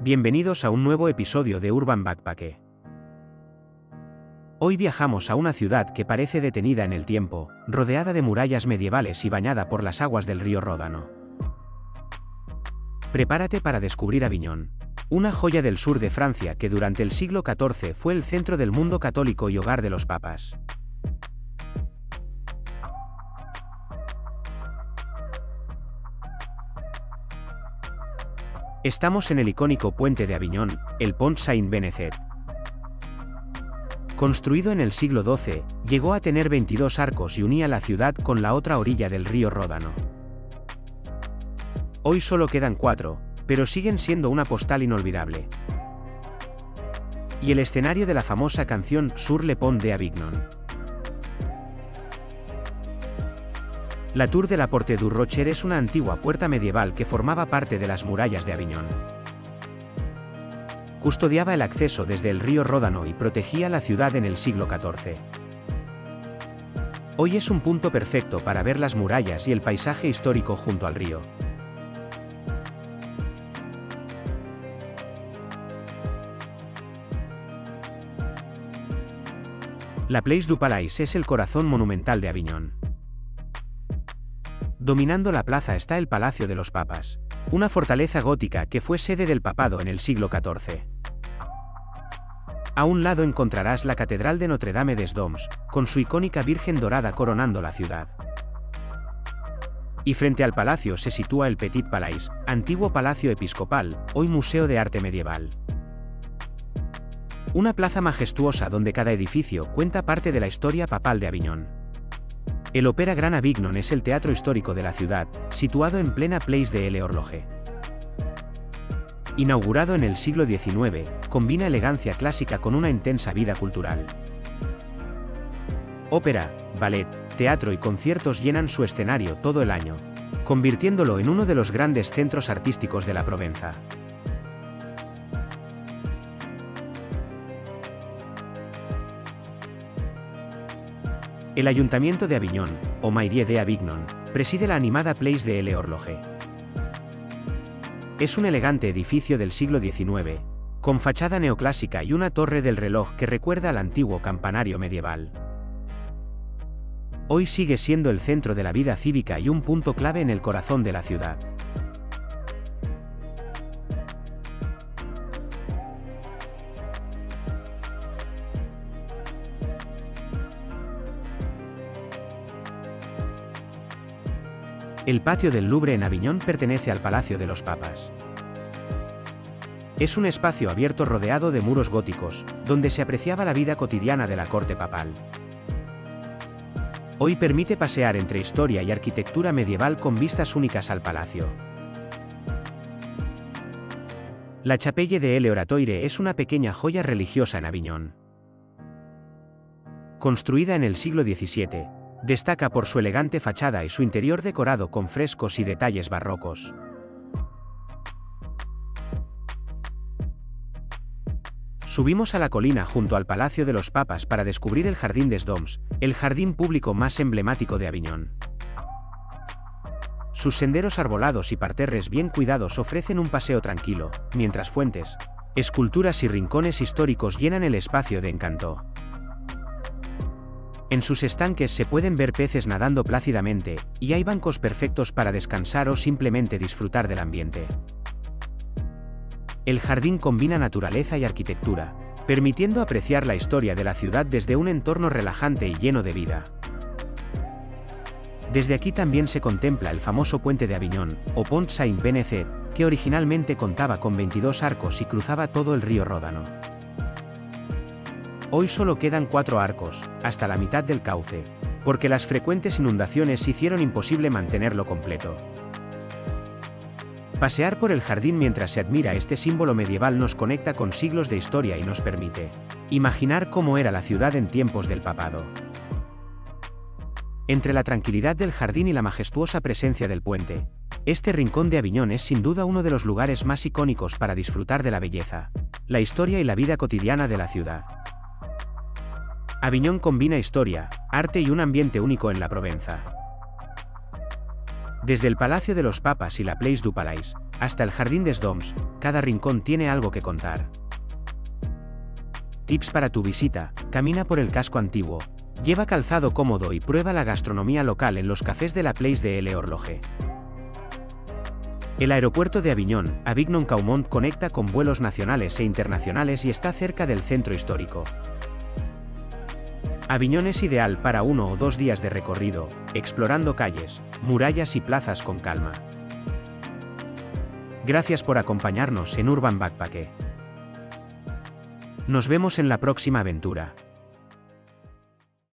Bienvenidos a un nuevo episodio de Urban Backpack. Hoy viajamos a una ciudad que parece detenida en el tiempo, rodeada de murallas medievales y bañada por las aguas del río Ródano. Prepárate para descubrir Aviñón, una joya del sur de Francia que durante el siglo XIV fue el centro del mundo católico y hogar de los papas. Estamos en el icónico puente de Aviñón, el Pont Saint-Benezet. Construido en el siglo XII, llegó a tener 22 arcos y unía la ciudad con la otra orilla del río Ródano. Hoy solo quedan 4, pero siguen siendo una postal inolvidable. Y el escenario de la famosa canción Sur le Pont de Avignon. La Tour de la Porte du Rocher es una antigua puerta medieval que formaba parte de las murallas de Aviñón. Custodiaba el acceso desde el río Ródano y protegía la ciudad en el siglo XIV. Hoy es un punto perfecto para ver las murallas y el paisaje histórico junto al río. La Place du Palais es el corazón monumental de Aviñón. Dominando la plaza está el Palacio de los Papas, una fortaleza gótica que fue sede del papado en el siglo XIV. A un lado encontrarás la Catedral de Notre-Dame-des-Doms, con su icónica Virgen Dorada coronando la ciudad. Y frente al palacio se sitúa el Petit Palais, antiguo palacio episcopal, hoy museo de arte medieval. Una plaza majestuosa donde cada edificio cuenta parte de la historia papal de Aviñón. El Opéra Grand Avignon es el teatro histórico de la ciudad, situado en plena Place de l'Horloge. Inaugurado en el siglo XIX, combina elegancia clásica con una intensa vida cultural. Ópera, ballet, teatro y conciertos llenan su escenario todo el año, convirtiéndolo en uno de los grandes centros artísticos de la Provenza. El Ayuntamiento de Aviñón, o Mairie de Avignon, preside la animada Place de l'Horloge. Es un elegante edificio del siglo XIX, con fachada neoclásica y una torre del reloj que recuerda al antiguo campanario medieval. Hoy sigue siendo el centro de la vida cívica y un punto clave en el corazón de la ciudad. El patio del Louvre en Aviñón pertenece al Palacio de los Papas. Es un espacio abierto rodeado de muros góticos, donde se apreciaba la vida cotidiana de la corte papal. Hoy permite pasear entre historia y arquitectura medieval con vistas únicas al palacio. La Chapelle de l'Oratoire es una pequeña joya religiosa en Aviñón. Construida en el siglo XVII, destaca por su elegante fachada y su interior decorado con frescos y detalles barrocos. Subimos a la colina junto al Palacio de los Papas para descubrir el Jardin des Doms, el jardín público más emblemático de Aviñón. Sus senderos arbolados y parterres bien cuidados ofrecen un paseo tranquilo, mientras fuentes, esculturas y rincones históricos llenan el espacio de encanto. En sus estanques se pueden ver peces nadando plácidamente, y hay bancos perfectos para descansar o simplemente disfrutar del ambiente. El jardín combina naturaleza y arquitectura, permitiendo apreciar la historia de la ciudad desde un entorno relajante y lleno de vida. Desde aquí también se contempla el famoso puente de Aviñón, o Pont Saint-Benezet, que originalmente contaba con 22 arcos y cruzaba todo el río Ródano. Hoy solo quedan 4 arcos, hasta la mitad del cauce, porque las frecuentes inundaciones hicieron imposible mantenerlo completo. Pasear por el jardín mientras se admira este símbolo medieval nos conecta con siglos de historia y nos permite imaginar cómo era la ciudad en tiempos del papado. Entre la tranquilidad del jardín y la majestuosa presencia del puente, este rincón de Aviñón es sin duda uno de los lugares más icónicos para disfrutar de la belleza, la historia y la vida cotidiana de la ciudad. Aviñón combina historia, arte y un ambiente único en la Provenza. Desde el Palacio de los Papas y la Place du Palais, hasta el Jardín des Doms, cada rincón tiene algo que contar. Tips para tu visita: camina por el casco antiguo, lleva calzado cómodo y prueba la gastronomía local en los cafés de la Place de l'Horloge. El aeropuerto de Aviñón, Avignon-Caumont, conecta con vuelos nacionales e internacionales y está cerca del centro histórico. Aviñón es ideal para 1 o 2 días de recorrido, explorando calles, murallas y plazas con calma. Gracias por acompañarnos en Urban Backpacker. Nos vemos en la próxima aventura.